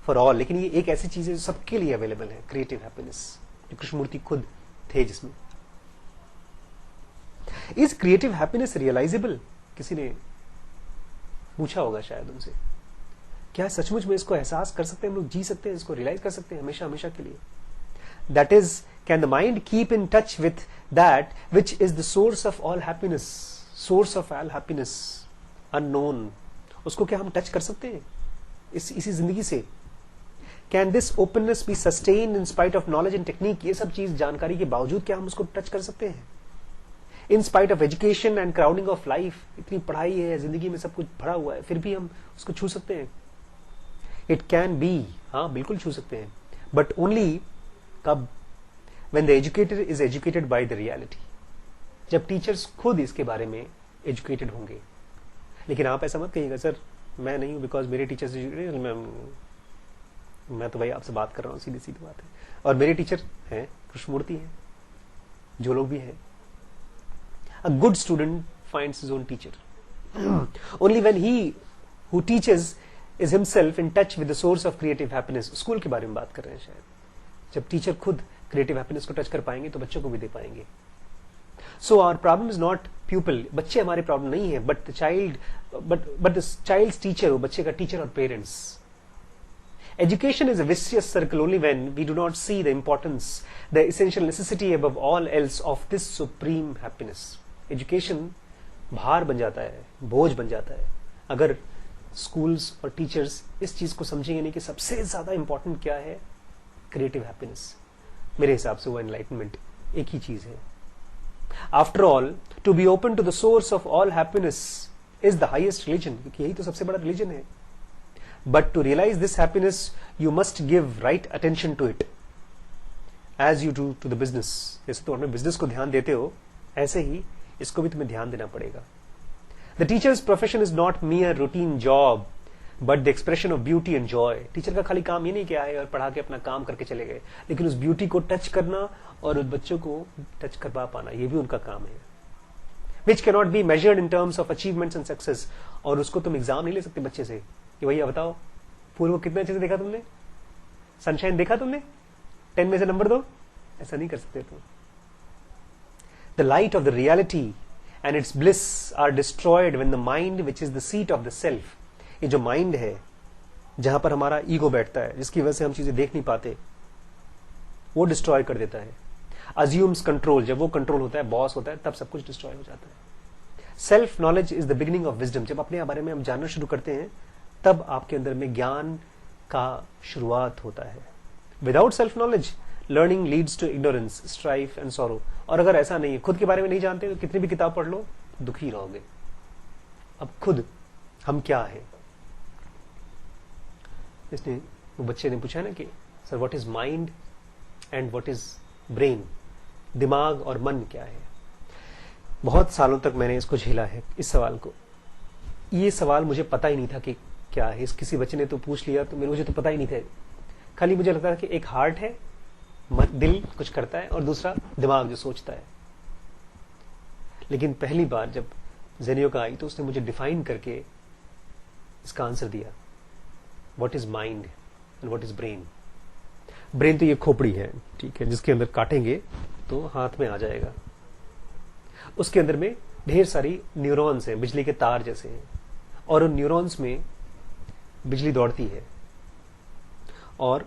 S1: for all, लेकिन ये एक ऐसी चीज है जो सबके लिए अवेलेबल है, क्रिएटिव हैप्पीनेस, जो कृष्णमूर्ति खुद थे जिसमें। इज क्रिएटिव हैप्पीनेस रियलाइजेबल, किसी ने पूछा होगा शायद उनसे, क्या सचमुच में इसको एहसास कर सकते हैं हम लोग, जी सकते हैं इसको, रियलाइज कर सकते हैं हमेशा हमेशा के लिए? That is, can the mind keep in touch with that which is the source of all happiness, source of all happiness unknown, उसको क्या हम टच कर सकते हैं इसी जिंदगी से? Can this openness B sustained in spite of knowledge and technique, ये सब चीज जानकारी के बावजूद क्या हम उसको टच कर सकते हैं? In spite of education and crowding of life, इतनी पढ़ाई है जिंदगी में, सब कुछ भरा हुआ है, फिर भी हम उसको छू सकते हैं? इट कैन बी, हाँ बिल्कुल छू सकते हैं, बट ओनली कब? When the educator is educated by the reality, जब टीचर्स खुद इसके बारे में एजुकेटेड होंगे। लेकिन आप ऐसा मत कहिएगा सर मैं नहीं हूं बिकॉज मेरे टीचर्स एजुकेटेड, मैं तो भाई आपसे बात कर रहा हूँ, सीधी सीधी बात है। और मेरे टीचर हैं कृष्णमूर्ति हैं, जो लोग भी हैं। A good student finds his own teacher only when he who teaches is himself in touch with the source of creative happiness. School के बारे में बात कर रहे हैं शायद। जब टीचर खुद क्रिएटिव हैप्पीनेस को टच कर पाएंगे तो बच्चों को भी दे पाएंगे। So our problem is not pupil, बच्चे हमारे प्रॉब्लम नहीं है, but the child, but the child's teacher, बच्चे का टीचर और parents. Education is a vicious circle only when we do not see the importance, the essential necessity above all else of this supreme happiness. Education भार बन जाता है, बोझ बन जाता है, अगर स्कूल्स और टीचर्स इस चीज को समझेंगे नहीं कि सबसे ज्यादा इंपॉर्टेंट क्या है, क्रिएटिव हैप्पीनेस। मेरे हिसाब से वो एनलाइटमेंट एक ही चीज है। After all, to be open to the source of all happiness is the highest religion, क्योंकि यही तो सबसे बड़ा रिलीजन है। But to realize this happiness, you must give right attention to it, as you do to the business. जैसे तुम अपने business को ध्यान देते हो, ऐसे ही इसको भी तुम्हें ध्यान देना पड़ेगा। The teacher's profession is not mere routine job, but the expression of beauty and joy. Teacher का खाली काम ये नहीं क्या है और पढ़ा के अपना काम करके चले गए, लेकिन उस ब्यूटी को टच करना और उस बच्चों को टच करवा पाना, ये भी उनका काम है। Which cannot be measured in terms of achievements and success. और उसको तुम एग्जाम नहीं ले सकते बच्चे से कि भैया बताओ पूर्व कितने अच्छे से देखा तुमने, सनशाइन देखा तुमने, 10 में से नंबर दो, ऐसा नहीं कर सकते तुम। The light of the reality and its bliss are destroyed when the mind, which is the seat of the self, ये जो माइंड है जहां पर हमारा ईगो बैठता है, जिसकी वजह से हम चीजें देख नहीं पाते, वो डिस्ट्रॉय कर देता है। अज्यूम्स कंट्रोल, जब वो कंट्रोल होता है, बॉस होता है, तब सब कुछ डिस्ट्रॉय हो जाता है। Self knowledge is the beginning of wisdom. जब अपने बारे में हम जानना शुरू करते हैं, तब आपके अंदर में ज्ञान का शुरुआत होता है। Without self knowledge learning leads to ignorance, strife and sorrow. और अगर ऐसा नहीं है, खुद के बारे में नहीं जानते, तो कितनी भी किताब पढ़ लो, दुखी रहोगे। अब खुद हम क्या है, इसने वो बच्चे ने पूछा ना कि sir what is mind and what is brain, दिमाग और मन क्या है। बहुत सालों तक मैंने इसको झेला है, इस सवाल को। ये सवाल मुझे पता ही नहीं था कि क्या है। इस किसी बच्चे ने तो पूछ लिया तो मुझे तो पता ही नहीं था। खाली मुझे लगता था कि एक हार्ट है, दिल कुछ करता है, और दूसरा दिमाग जो सोचता है। लेकिन पहली बार जब जेनियोका आई तो उसने मुझे डिफाइन करके इसका आंसर दिया, what is mind and what is brain. Brain तो ये खोपड़ी है, ठीक है, जिसके अंदर काटेंगे तो हाथ में आ जाएगा। उसके अंदर में ढेर सारी न्यूरॉन्स हैं, बिजली के तार जैसे हैं, और उन न्यूरॉन्स में बिजली दौड़ती है, और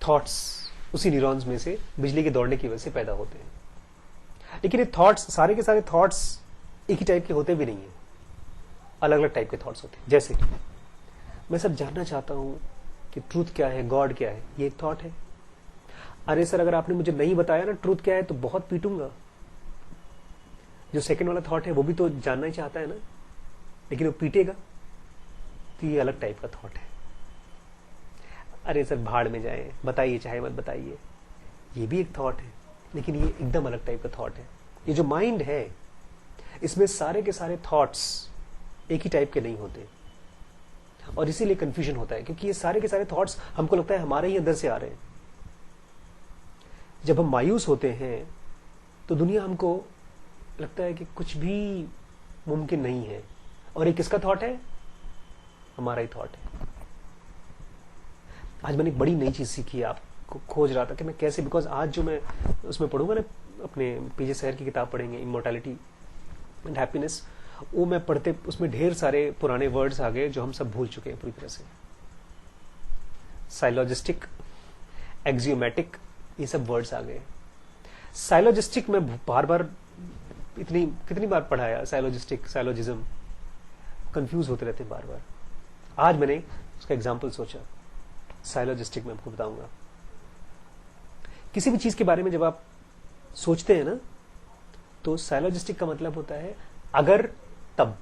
S1: थॉट्स उसी न्यूरॉन्स में से बिजली के दौड़ने की वजह से पैदा होते हैं। लेकिन ये थॉट्स, सारे के सारे थॉट्स एक ही टाइप के होते भी नहीं है, अलग अलग टाइप के थॉट्स होते हैं। जैसे मैं सर जानना चाहता हूं कि ट्रूथ क्या है, गॉड क्या है, ये एक थॉट है। अरे सर अगर आपने मुझे नहीं बताया ना ट्रूथ क्या है तो बहुत पीटूंगा। जो सेकंड वाला थॉट है वो भी तो जानना ही चाहता है ना, लेकिन वो पीटेगा, तो ये अलग टाइप का थॉट है। अरे सर भाड़ में जाए, बताइए चाहे मत बताइए, ये भी एक थॉट है, लेकिन ये एकदम अलग टाइप का थॉट है। ये जो माइंड है, इसमें सारे के सारे थॉट्स एक ही टाइप के नहीं होते, और इसीलिए कंफ्यूजन होता है, क्योंकि ये सारे के सारे थॉट्स हमको लगता है हमारे ही अंदर से आ रहे हैं। जब हम मायूस होते हैं तो दुनिया हमको लगता है कि कुछ भी मुमकिन नहीं है, और ये किसका थॉट है, हमारा ही थॉट है। आज मैंने एक बड़ी नई चीज सीखी, आपको खोज रहा था कि मैं कैसे, बिकॉज आज जो मैं उसमें पढ़ूंगा ना, अपने पीजे सहर की किताब पढ़ेंगे, इमोर्टैलिटी एंड हैप्पीनेस, वो मैं पढ़ते उसमें ढेर सारे पुराने वर्ड्स आ गए जो हम सब भूल चुके हैं पूरी तरह से। साइलोजिस्टिक, एक्सियोमेटिक, ये सब वर्ड्स आ गए। साइलोजिस्टिक में बार बार कितनी बार पढ़ाया, साइलोजिस्टिक, साइलोजिज्म, कंफ्यूज होते रहते हैं बार बार। आज मैंने उसका एग्जाम्पल सोचा, साइलोजिस्टिक में आपको बताऊंगा। किसी भी चीज के बारे में जब आप सोचते हैं ना, तो साइलोजिस्टिक का मतलब होता है अगर तब।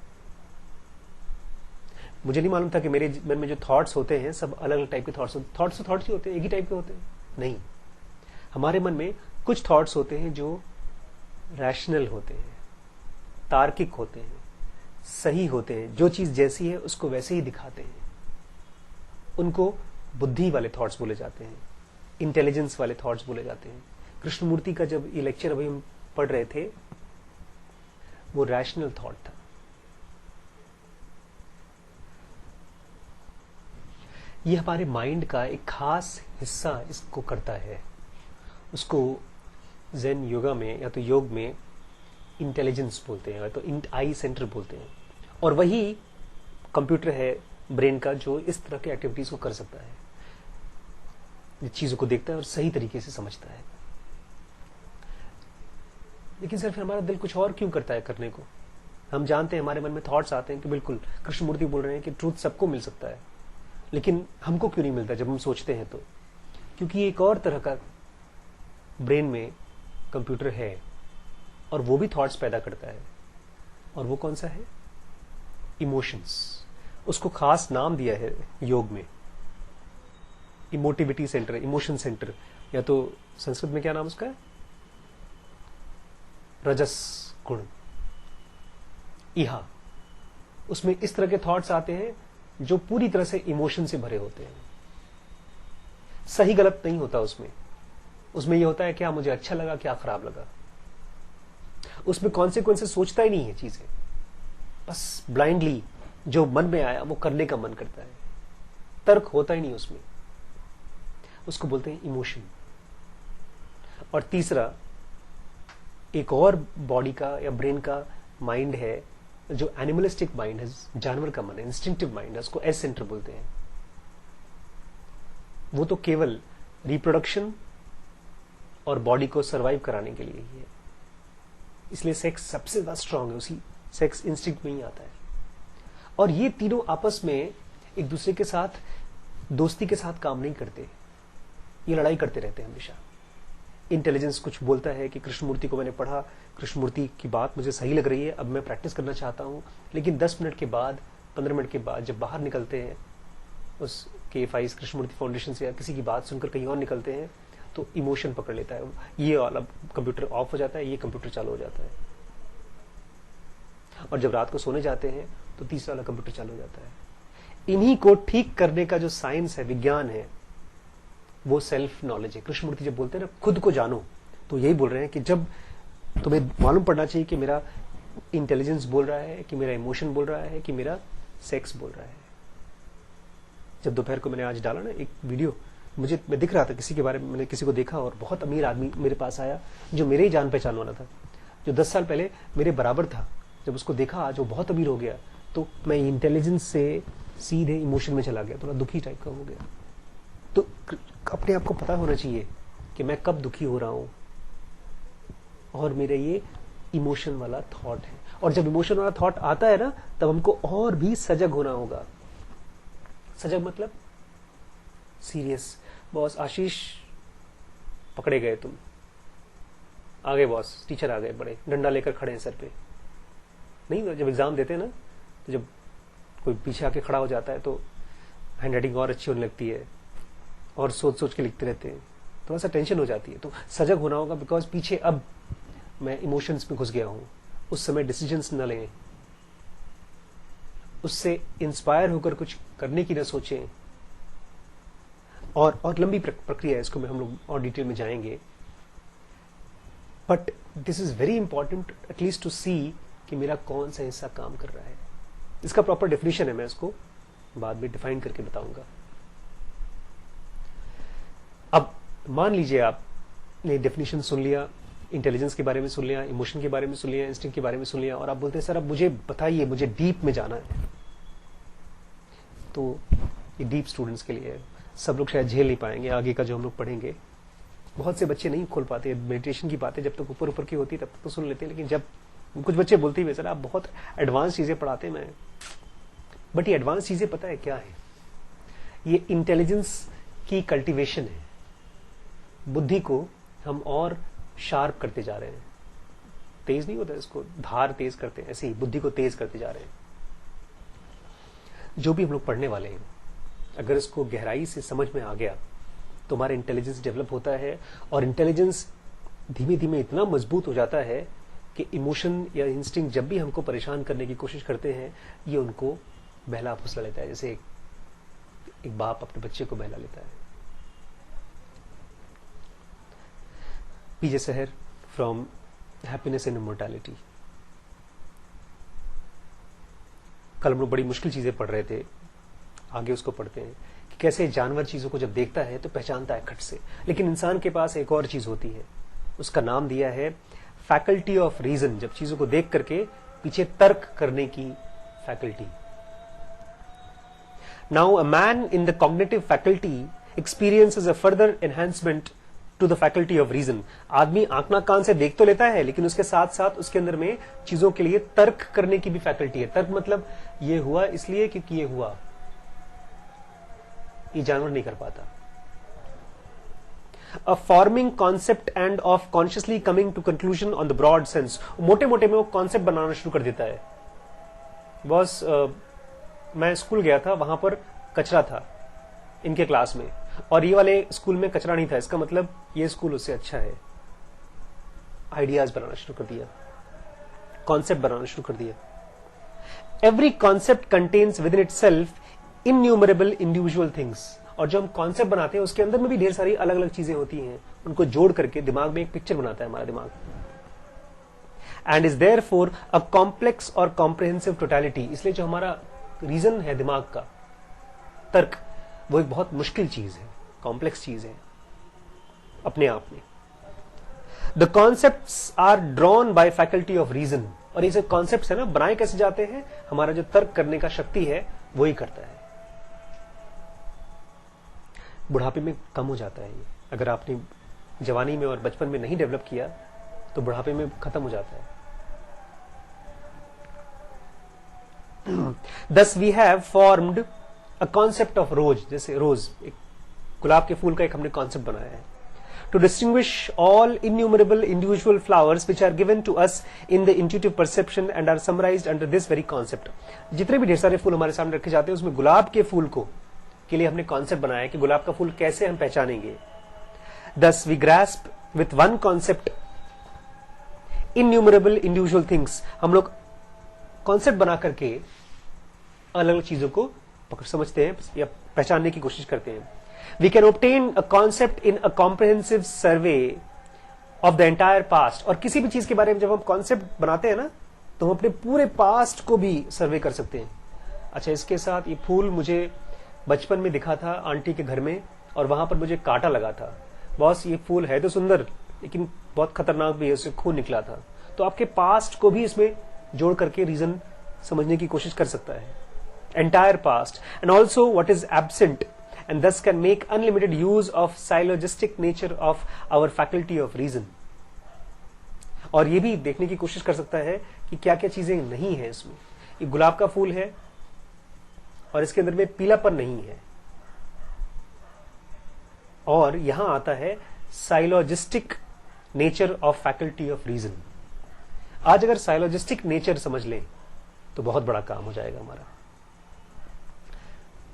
S1: मुझे नहीं मालूम था कि मेरे मन में जो थॉट्स होते हैं सब अलग अलग टाइप के थॉट्स होते हैं। थॉट्स तो थॉट्स ही होते हैं, एक ही टाइप के होते हैं, नहीं। हमारे मन में कुछ थॉट्स होते हैं जो रैशनल होते हैं, तार्किक होते हैं, सही होते हैं, जो चीज जैसी है उसको वैसे ही दिखाते हैं, उनको बुद्धि वाले थॉट्स बोले जाते हैं, इंटेलिजेंस वाले थॉट्स बोले जाते हैं। कृष्णमूर्ति का जब ये लेक्चर अभी हम पढ़ रहे थे, वो रैशनल थॉट था। ये हमारे माइंड का एक खास हिस्सा इसको करता है। उसको ज़ेन योगा में या तो योग में इंटेलिजेंस बोलते हैं या तो आई सेंटर बोलते हैं। और वही कंप्यूटर है ब्रेन का जो इस तरह के एक्टिविटीज को कर सकता है, चीजों को देखता है और सही तरीके से समझता है। लेकिन सर फिर हमारा दिल कुछ और क्यों करता है करने को? हम जानते हैं, हमारे मन में थॉट्स आते हैं कि बिल्कुल कृष्णमूर्ति बोल रहे हैं कि ट्रूथ सबको मिल सकता है, लेकिन हमको क्यों नहीं मिलता जब हम सोचते हैं तो? क्योंकि एक और तरह का ब्रेन में कंप्यूटर है और वो भी थॉट्स पैदा करता है। और वो कौन सा है? इमोशंस। उसको खास नाम दिया है योग में, इमोटिविटी सेंटर, इमोशन सेंटर, या तो संस्कृत में क्या नाम उसका है? रजस गुण, इहा। उसमें इस तरह के थॉट्स आते हैं जो पूरी तरह से इमोशन से भरे होते हैं। सही गलत नहीं होता उसमें। उसमें यह होता है क्या मुझे अच्छा लगा, क्या खराब लगा। उसमें कॉन्सिक्वेंसेस सोचता ही नहीं है चीजें, बस ब्लाइंडली जो मन में आया वो करने का मन करता है। तर्क होता ही नहीं उसमें। उसको बोलते हैं इमोशन। और तीसरा एक और बॉडी का या ब्रेन का माइंड है जो एनिमलिस्टिक माइंड है, जानवर का मन है, इंस्टिंक्टिव माइंड है, उसको एस सेंटर बोलते हैं। वो तो केवल रिप्रोडक्शन और बॉडी को सरवाइव कराने के लिए ही है। इसलिए सेक्स सबसे ज्यादा स्ट्रांग है, उसी सेक्स इंस्टिंक्ट में ही आता है। और ये तीनों आपस में एक दूसरे के साथ दोस्ती के साथ काम नहीं करते, ये लड़ाई करते रहते हैं हमेशा। इंटेलिजेंस कुछ बोलता है कि कृष्णमूर्ति को मैंने पढ़ा, कृष्णमूर्ति की बात मुझे सही लग रही है, अब मैं प्रैक्टिस करना चाहता हूं। लेकिन 10 मिनट के बाद, 15 मिनट के बाद जब बाहर निकलते हैं उस KFI's कृष्णमूर्ति फाउंडेशन से या किसी की बात सुनकर कहीं और निकलते हैं, तो इमोशन पकड़ लेता है। ये वाला कंप्यूटर ऑफ हो जाता है, ये कंप्यूटर चालू हो जाता है। और जब रात को सोने जाते हैं तो तीसरा वाला कंप्यूटर चालू हो जाता है। इन्हीं को ठीक करने का जो साइंस है, विज्ञान है, वो सेल्फ नॉलेज है। कृष्णमूर्ति जब बोलते हैं ना खुद को जानो, तो यही बोल रहे हैं कि जब तुम्हें मालूम पड़ना चाहिए कि मेरा इंटेलिजेंस बोल रहा है, कि मेरा इमोशन बोल रहा है, कि मेरा सेक्स बोल रहा है। जब दोपहर को मैंने आज डाला ना एक वीडियो, मैं दिख रहा था किसी के बारे में, मैंने किसी को देखा और बहुत अमीर आदमी मेरे पास आया जो मेरे ही जान पहचान वाला था, जो 10 साल पहले मेरे बराबर था। जब उसको देखा आज वो बहुत अमीर हो गया, तो मैं इंटेलिजेंस से सीधे इमोशन में चला गया, थोड़ा दुखी टाइप का हो गया। तो अपने आप को पता होना चाहिए कि मैं कब दुखी हो रहा हूं, और मेरा ये इमोशन वाला थॉट है। और जब इमोशन वाला थॉट आता है ना, तब हमको और भी सजग होना होगा। सजग मतलब सीरियस। बॉस आशीष पकड़े गए, तुम आ गए, बॉस टीचर आ गए, बड़े डंडा लेकर खड़े हैं सर पे। नहीं, जब एग्जाम देते हैं ना, तो जब कोई पीछे आके खड़ा हो जाता है तो हैंड राइटिंग और अच्छी होने लगती है और सोच सोच के लिखते रहते हैं, थोड़ा सा टेंशन हो जाती है। तो सजग होना होगा, बिकॉज पीछे अब मैं इमोशंस में घुस गया हूं। उस समय डिसीजंस न लें, उससे इंस्पायर होकर कुछ करने की न सोचें। और लंबी प्रक्रिया है, इसको में हम लोग और डिटेल में जाएंगे। But this is very important at least to see कि मेरा कौन सा हिस्सा काम कर रहा है। इसका प्रॉपर डेफिनेशन है, मैं इसको बाद में डिफाइन करके बताऊंगा। अब मान लीजिए आपने डेफिनेशन सुन लिया, इंटेलिजेंस के बारे में सुन लिया, इमोशन के बारे में सुन लिया, इंस्टिंक्ट के बारे में सुन लिया, और आप बोलते हैं सर अब मुझे बताइए, मुझे डीप में जाना है। तो ये डीप स्टूडेंट्स के लिए है। सब लोग शायद झेल नहीं पाएंगे आगे का जो हम लोग पढ़ेंगे। बहुत से बच्चे नहीं खोल पाते मेडिटेशन की बातें, जब तक ऊपर ऊपर की होती है तब तक तो सुन लेते हैं, लेकिन जब कुछ बच्चे बोलते ही सर आप बहुत एडवांस चीजें पढ़ाते हैं। मैं बट ये एडवांस चीजें पता है क्या है? ये इंटेलिजेंस की कल्टीवेशन है। बुद्धि को हम और शार्प करते जा रहे हैं। तेज नहीं होता, इसको धार तेज करते हैं, ऐसे ही बुद्धि को तेज करते जा रहे हैं। जो भी हम लोग पढ़ने वाले हैं, अगर इसको गहराई से समझ में आ गया तो हमारा इंटेलिजेंस डेवलप होता है। और इंटेलिजेंस धीमे धीमे इतना मजबूत हो जाता है कि इमोशन या इंस्टिंक्ट जब भी हमको परेशान करने की कोशिश करते हैं, ये उनको बहला फुसला लेता है। जैसे एक बाप अपने बच्चे को बहला लेता है। पीजे सहर फ्रॉम हैप्पीनेस एंड इमॉर्टैलिटी। कल हम लोग बड़ी मुश्किल चीजें पढ़ रहे थे, आगे उसको पढ़ते हैं कि कैसे जानवर चीजों को जब देखता है तो पहचानता है खट से, लेकिन इंसान के पास एक और चीज होती है, उसका नाम दिया है फैकल्टी ऑफ रीजन। जब चीजों को देख करके पीछे तर्क करने की faculty. Now a man in the cognitive faculty experiences a further enhancement to the faculty of reason. आदमी आंख नाक कान से देख तो लेता है, लेकिन उसके साथ साथ उसके अंदर में चीजों के लिए तर्क करने की भी फैकल्टी है। तर्क मतलब ये हुआ इसलिए क्योंकि ये हुआ, ये जानवर नहीं कर पाता। A forming concept and of consciously coming to conclusion on the broad sense। मोटे मोटे में वो कॉन्सेप्ट बनाना शुरू कर देता है। बॉस मैं स्कूल गया था, वहां पर कचरा था इनके क्लास में, और ये वाले स्कूल में कचरा नहीं था, इसका मतलब ये स्कूल उससे अच्छा है। आइडियाज बनाना शुरू कर दिया, कॉन्सेप्ट बनाना शुरू कर दिया। Every concept contains within itself innumerable individual things. और जो हम कॉन्सेप्ट बनाते हैं उसके अंदर में भी ढेर सारी अलग अलग चीजें होती हैं, उनको जोड़ करके दिमाग में एक पिक्चर बनाता है हमारा दिमाग। And is there for a complex और कॉम्प्रिहेंसिव टोटलिटी। इसलिए जो हमारा रीजन है दिमाग का, तर्क, वो एक बहुत मुश्किल चीज है, कॉम्प्लेक्स चीज है अपने आप में। The concepts are drawn by faculty of reason. और ये जो कॉन्सेप्ट्स है ना, बनाए कैसे जाते हैं, हमारा जो तर्क करने का शक्ति है वो ही करता है। बुढ़ापे में कम हो जाता है ये, अगर आपने जवानी में और बचपन में नहीं डेवलप किया तो बुढ़ापे में खत्म हो जाता है। Thus we have formed a concept of रोज। जैसे रोज, एक गुलाब के फूल का एक हमने कॉन्सेप्ट बनाया है। To distinguish all innumerable individual flowers which are given to us in the intuitive perception and are summarized under this very concept। जितने भी ढेर सारे फूल हमारे सामने रखे जाते हैं उसमें गुलाब के फूल को के लिए हमने कॉन्सेप्ट बनाया कि गुलाब का फूल कैसे हम पहचानेंगे। Thus we grasp with one concept innumerable individual things। हम लोग कॉन्सेप्ट बना करके अलग अलग चीजों को समझते हैं या पहचानने की कोशिश करते हैं। We can obtain a concept in a comprehensive survey of the entire past। और किसी भी चीज के बारे में जब हम कॉन्सेप्ट बनाते हैं ना, तो हम अपने पूरे पास्ट को भी सर्वे कर सकते हैं। अच्छा, इसके साथ ये फूल मुझे बचपन में दिखा था आंटी के घर में, और वहां पर मुझे कांटा लगा था। बॉस ये फूल है तो सुंदर, लेकिन बहुत खतरनाक भी है, उससे खून निकला था। तो आपके पास्ट को भी इसमें जोड़ करके रीजन समझने की कोशिश कर सकता है, entire past, and also what is absent, and thus can make unlimited use of syllogistic nature of our faculty of reason। और ये भी देखने की कोशिश कर सकता है कि क्या क्या चीजें नहीं है इसमें। ये गुलाब का फूल है और इसके अंदर में पीलापन नहीं है, और यहां आता है syllogistic nature of faculty of reason. आज अगर साइलोजिस्टिक नेचर समझ लें तो बहुत बड़ा काम हो जाएगा हमारा।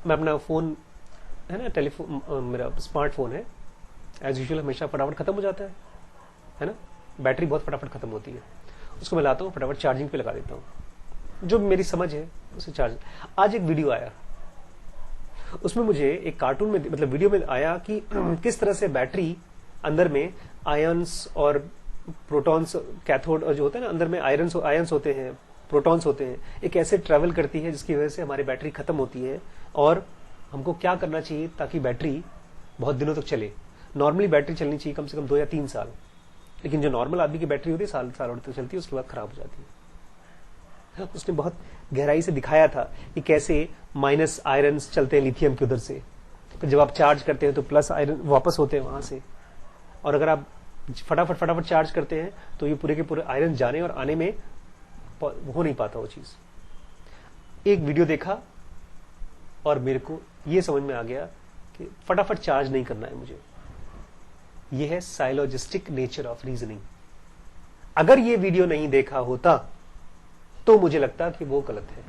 S1: मैं अपना फोन है ना, टेलीफोन, मेरा स्मार्टफोन है, एज यूजुअल हमेशा फटाफट खत्म हो जाता है ना, बैटरी बहुत फटाफट खत्म होती है। उसको मैं लाता हूँ, फटाफट चार्जिंग पे लगा देता हूँ, जो मेरी समझ है उसे चार्ज। आज एक वीडियो आया, उसमें मुझे एक कार्टून में, मतलब वीडियो में आया कि किस तरह से बैटरी अंदर में आयंस और प्रोटॉन्स, कैथोड जो होते हैं ना, अंदर में आयंस होते हैं, प्रोटॉन्स होते हैं, एक ऐसे ट्रेवल करती है जिसकी वजह से हमारी बैटरी खत्म होती है। और हमको क्या करना चाहिए ताकि बैटरी बहुत दिनों तक चले। नॉर्मली बैटरी चलनी चाहिए कम से कम 2 या 3 साल, लेकिन जो नॉर्मल आदमी की बैटरी होती है साल तक चलती है, उसके बाद खराब हो जाती है। उसने बहुत गहराई से दिखाया था कि कैसे माइनस आयरन्स चलते हैं लिथियम के उधर से, फिर जब आप चार्ज करते हैं तो प्लस आयरन वापस होते हैं वहां से, और अगर आप फटाफट चार्ज करते हैं तो ये पूरे के पूरे आयरन जाने और आने में हो नहीं पाता वो चीज। एक वीडियो देखा और मेरे को ये समझ में आ गया कि फटाफट चार्ज नहीं करना है मुझे। ये है साइलोजिस्टिक नेचर ऑफ रीजनिंग। अगर ये वीडियो नहीं देखा होता तो मुझे लगता कि वो गलत है।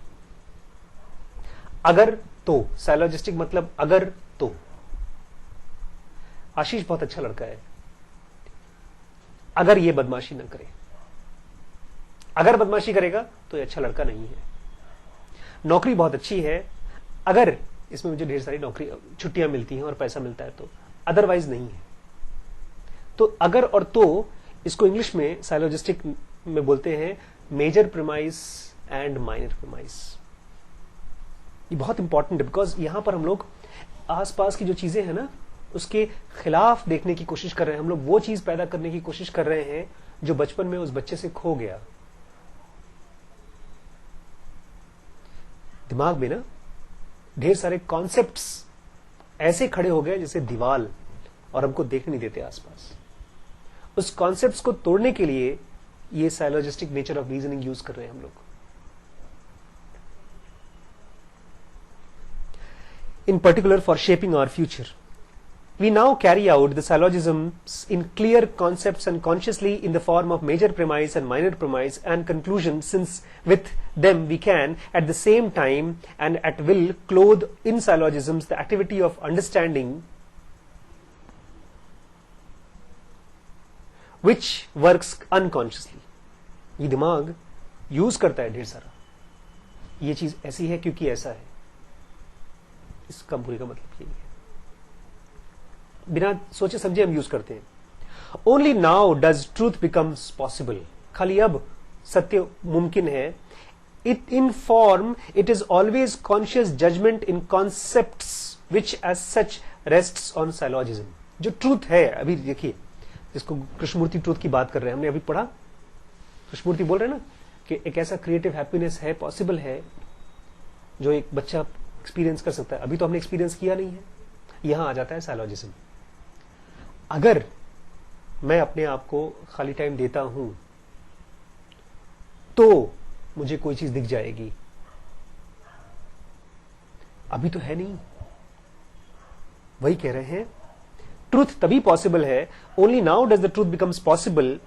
S1: अगर तो, साइलोजिस्टिक मतलब अगर तो। आशीष बहुत अच्छा लड़का है, अगर ये बदमाशी न करे, अगर बदमाशी करेगा तो ये अच्छा लड़का नहीं है। नौकरी बहुत अच्छी है, अगर इसमें मुझे ढेर सारी नौकरी छुट्टियां मिलती हैं और पैसा मिलता है, तो अदरवाइज नहीं है। तो अगर और तो इसको इंग्लिश में साइलोजिस्टिक में बोलते हैं major premise and minor premise. ये बहुत इंपॉर्टेंट है, बिकॉज यहां पर हम लोग आसपास की जो चीजें हैं ना उसके खिलाफ देखने की कोशिश कर रहे हैं। हम लोग वो चीज पैदा करने की कोशिश कर रहे हैं जो बचपन में उस बच्चे से खो गया। दिमाग में ना ढेर सारे कॉन्सेप्ट्स ऐसे खड़े हो गए जैसे दीवार, और हमको देखने नहीं देते आसपास। उस कॉन्सेप्ट्स को तोड़ने के लिए ये साइलोजिस्टिक नेचर ऑफ रीजनिंग यूज कर रहे हैं हम लोग। In particular for shaping our future, we now carry out the syllogisms in clear concepts and consciously in the form of major premise and minor premise and conclusion, since with them we can at the same time and at will clothe in syllogisms the activity of understanding which works unconsciously. ये दिमाग use करता है ढेर सारा, ये चीज ऐसी है क्योंकि ऐसा है, इसका पूरी का मतलब यही है। बिना सोचे समझे हम यूज करते हैं। Only now does truth becomes possible, खाली अब सत्य मुमकिन है। It in form it is always conscious judgement in concepts which as such rests on syllogism. जो ट्रूथ है, अभी देखिए जिसको कृष्णमूर्ति ट्रूथ की बात कर रहे हैं, हमने अभी पढ़ा, कृष्णमूर्ति बोल रहे हैं ना कि एक ऐसा क्रिएटिव हैप्पीनेस है, पॉसिबल है, जो एक बच्चा एक्सपीरियंस कर सकता है। अभी तो हमने एक्सपीरियंस किया नहीं है। यहां आ जाता है साइलॉजिज्म। अगर मैं अपने आप को खाली टाइम देता हूं तो मुझे कोई चीज दिख जाएगी, अभी तो है नहीं। वही कह रहे हैं ट्रूथ तभी पॉसिबल है, only now does the truth becomes possible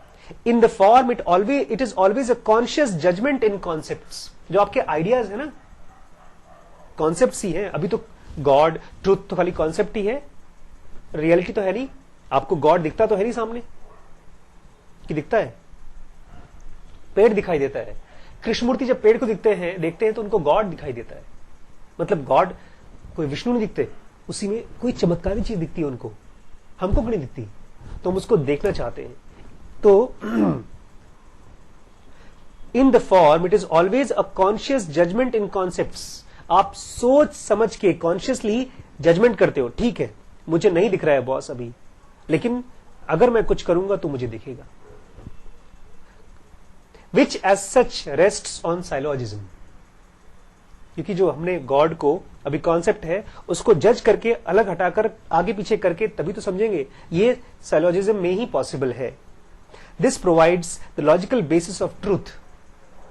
S1: in the form it is always a conscious judgement in concepts. जो आपके आइडियाज है ना, कॉन्सेप्ट्स ही है। अभी तो गॉड ट्रूथ तो खाली कॉन्सेप्ट ही है, रियलिटी तो है नहीं। आपको गॉड दिखता तो है नहीं सामने, कि दिखता है? पेड़ दिखाई देता है। कृष्णमूर्ति जब पेड़ को देखते हैं तो उनको गॉड दिखाई देता है। मतलब गॉड कोई विष्णु नहीं दिखते, उसी में कोई चमत्कारी चीज दिखती है उनको, हमको क्यों नहीं दिखती? तो हम उसको देखना चाहते हैं। तो in the form it is always a conscious judgement in concepts. आप सोच समझ के कॉन्शियसली जजमेंट करते हो, ठीक है मुझे नहीं दिख रहा है बॉस अभी, लेकिन अगर मैं कुछ करूंगा तो मुझे दिखेगा। विच एज सच रेस्ट्स ऑन साइलॉजिज्म। क्योंकि जो हमने गॉड को अभी कॉन्सेप्ट है उसको जज करके अलग हटाकर आगे पीछे करके तभी तो समझेंगे, ये साइलॉजिज्म में ही पॉसिबल है। This provides the logical basis of truth.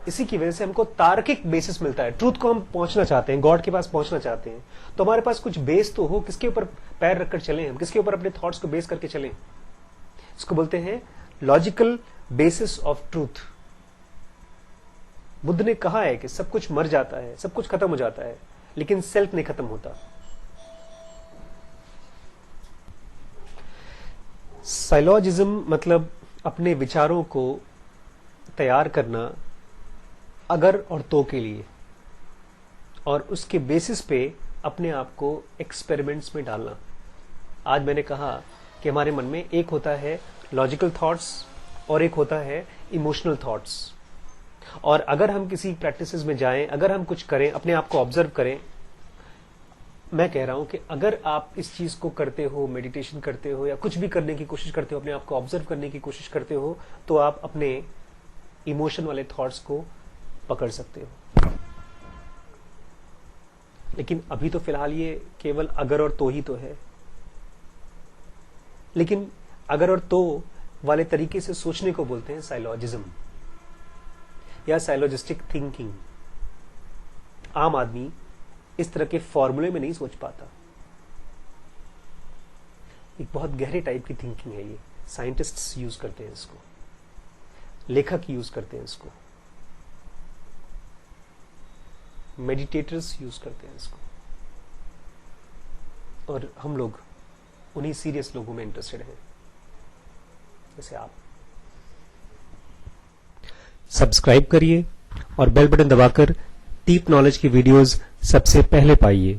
S1: इसी की वजह से हमको तार्किक बेसिस मिलता है। ट्रूथ को हम पहुंचना चाहते हैं, गॉड के पास पहुंचना चाहते हैं, तो हमारे पास कुछ बेस तो हो, किसके ऊपर पैर रखकर चलें हम, किसके ऊपर अपने थॉट्स को बेस करके चलें। इसको बोलते हैं logical basis of truth. Buddha ने कहा है कि सब कुछ मर जाता है, सब कुछ खत्म हो जाता है, लेकिन सेल्फ नहीं खत्म होता। साइलॉजिज्म मतलब अपने विचारों को तैयार करना अगर और तो के लिए, और उसके बेसिस पे अपने आप को एक्सपेरिमेंट्स में डालना। आज मैंने कहा कि हमारे मन में एक होता है लॉजिकल थॉट्स और एक होता है इमोशनल थॉट्स। और अगर हम किसी प्रैक्टिसेस में जाएं, अगर हम कुछ करें, अपने आप को ऑब्जर्व करें, मैं कह रहा हूं कि अगर आप इस चीज को करते हो, मेडिटेशन करते हो या कुछ भी करने की कोशिश करते हो, अपने आप को ऑब्जर्व करने की कोशिश करते हो, तो आप अपने इमोशन वाले थॉट्स को पकड़ सकते हो। लेकिन अभी तो फिलहाल ये केवल अगर और तो ही तो है। लेकिन अगर और तो वाले तरीके से सोचने को बोलते हैं साइलॉजिज्म या साइलॉजिस्टिक थिंकिंग। आम आदमी इस तरह के फॉर्मूले में नहीं सोच पाता। एक बहुत गहरे टाइप की थिंकिंग है ये। साइंटिस्ट्स यूज करते हैं इसको, लेखक यूज करते हैं इसको, मेडिटेटर्स यूज करते हैं इसको, और हम लोग उन्हीं सीरियस लोगों में इंटरेस्टेड हैं जैसे आप।
S2: सब्सक्राइब करिए और बेल बटन दबाकर डीप नॉलेज की वीडियोस सबसे पहले पाइए।